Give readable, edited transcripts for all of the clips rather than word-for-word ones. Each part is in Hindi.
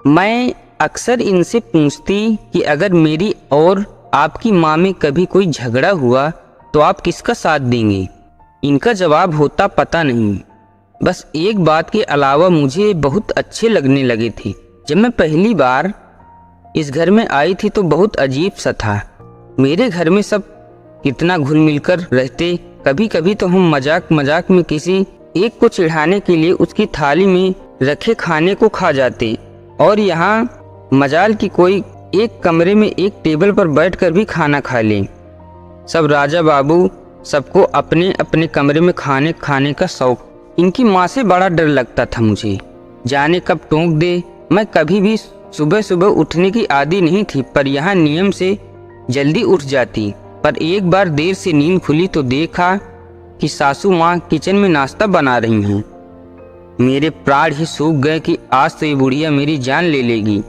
मैं अक्सर इनसे पूछती कि अगर मेरी और आपकी माँ में कभी कोई झगड़ा हुआ तो आप किसका साथ देंगे। इनका जवाब होता पता नहीं। बस एक बात के अलावा मुझे बहुत अच्छे लगने लगे थे। जब मैं पहली बार इस घर में आई थी तो बहुत अजीब सा था। मेरे घर में सब कितना घुल मिलकर रहते। कभी कभी तो हम मजाक मजाक में किसी एक को चिढ़ाने के लिए उसकी थाली में रखे खाने को खा जाते, और यहाँ मजाल की कोई एक कमरे में एक टेबल पर बैठकर भी खाना खा ले। सब राजा बाबू, सबको अपने अपने कमरे में खाने का शौक। इनकी माँ से बड़ा डर लगता था मुझे, जाने कब टोक दे। मैं कभी भी सुबह सुबह उठने की आदी नहीं थी, पर यहाँ नियम से जल्दी उठ जाती। पर एक बार देर से नींद खुली तो देखा कि सासू माँ किचन में नाश्ता बना रही हैं। मेरे प्राण ही सूख गए कि आज तो ये बुढ़िया मेरी जान ले लेगी।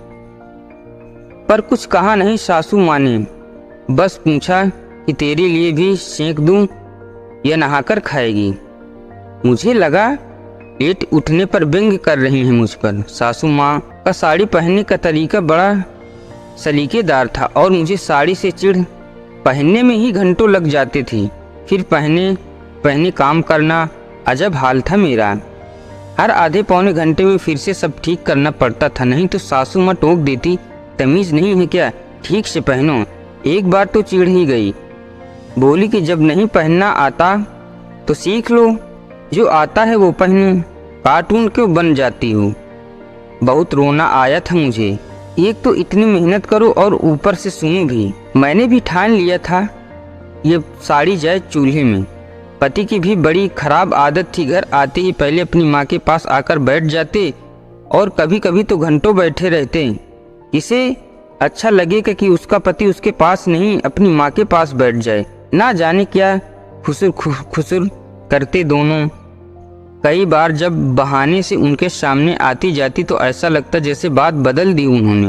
पर कुछ कहा नहीं सासू माँ ने, बस पूछा कि तेरे लिए भी सेंक दूं या नहाकर खाएगी। मुझे लगा लेट उठने पर व्यंग कर रही हैं मुझ पर। सासू माँ का साड़ी पहनने का तरीका बड़ा सलीकेदार था और मुझे साड़ी से चिढ़ पहनने में ही घंटों लग जाते थे। फिर पहने काम करना अजब हाल था मेरा। हर आधे पौने घंटे में फिर से सब ठीक करना पड़ता था, नहीं तो सासू माँ टोक देती, तमीज़ नहीं है क्या, ठीक से पहनो। एक बार तो चिढ़ ही गई, बोली कि जब नहीं पहनना आता तो सीख लो, जो आता है वो पहनो, कार्टून क्यों बन जाती हो। बहुत रोना आया था मुझे। एक तो इतनी मेहनत करो और ऊपर से सुनो भी। मैंने भी ठान लिया था ये साड़ी जाए चूल्हे में। पति की भी बड़ी खराब आदत थी, घर आते ही पहले अपनी माँ के पास आकर बैठ जाते और कभी कभी तो घंटों बैठे रहते। इसे अच्छा लगेगा कि उसका पति उसके पास नहीं अपनी माँ के पास बैठ जाए। ना जाने क्या खुसुर करते दोनों। कई बार जब बहाने से उनके सामने आती जाती तो ऐसा लगता जैसे बात बदल दी उन्होंने।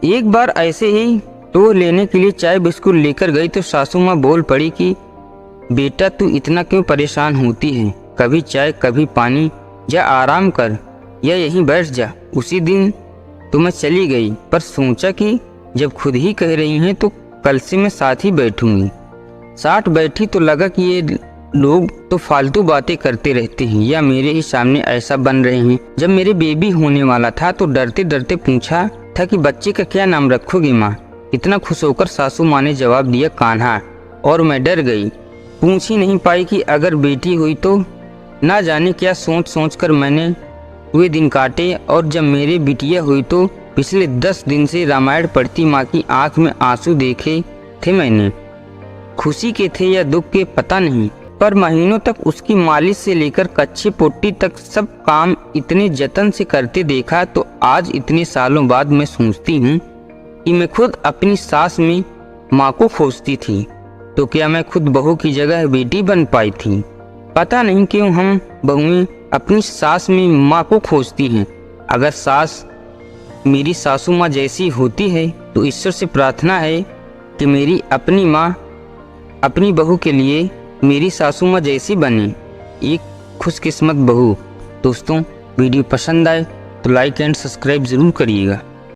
एक बार ऐसे ही तो लेने के लिए चाय बिस्कुट लेकर गई तो सासू माँ बोल पड़ी कि बेटा तू इतना क्यों परेशान होती है, कभी चाय कभी पानी, जा आराम कर या यहीं बैठ जा। उसी दिन तो मैं चली गई, पर सोचा कि जब खुद ही कह रही हैं तो कल से मैं साथ ही बैठूंगी। साथ बैठी तो लगा कि ये लोग तो फालतू बातें करते रहते हैं या मेरे ही सामने ऐसा बन रहे हैं। जब मेरे बेबी होने वाला था तो डरते डरते पूछा था कि बच्चे का क्या नाम रखोगी माँ। इतना खुश होकर सासू माँ ने जवाब दिया कान्हा, और मैं डर गई। पूछ ही नहीं पाई कि अगर बेटी हुई तो। ना जाने क्या सोच सोच कर मैंने हुए दिन काटे, और जब मेरी बिटिया हुई तो पिछले 10 दिन से रामायण पढ़ती माँ की आंख में आंसू देखे थे मैंने। खुशी के थे या दुख के पता नहीं, पर महीनों तक उसकी मालिश से लेकर कच्ची पोटी तक सब काम इतने जतन से करते देखा। तो आज इतने सालों बाद मैं सोचती हूँ कि मैं खुद अपनी सास में माँ को खोजती थी, तो क्या मैं खुद बहू की जगह बेटी बन पाई थी। पता नहीं क्यों हम बहुएं अपनी सास में माँ को खोजती हैं। अगर सास मेरी सासू माँ जैसी होती है तो ईश्वर से प्रार्थना है कि मेरी अपनी माँ अपनी बहू के लिए मेरी सासू माँ जैसी बने, एक खुशकिस्मत बहू। दोस्तों, वीडियो पसंद आए तो लाइक एंड सब्सक्राइब ज़रूर करिएगा।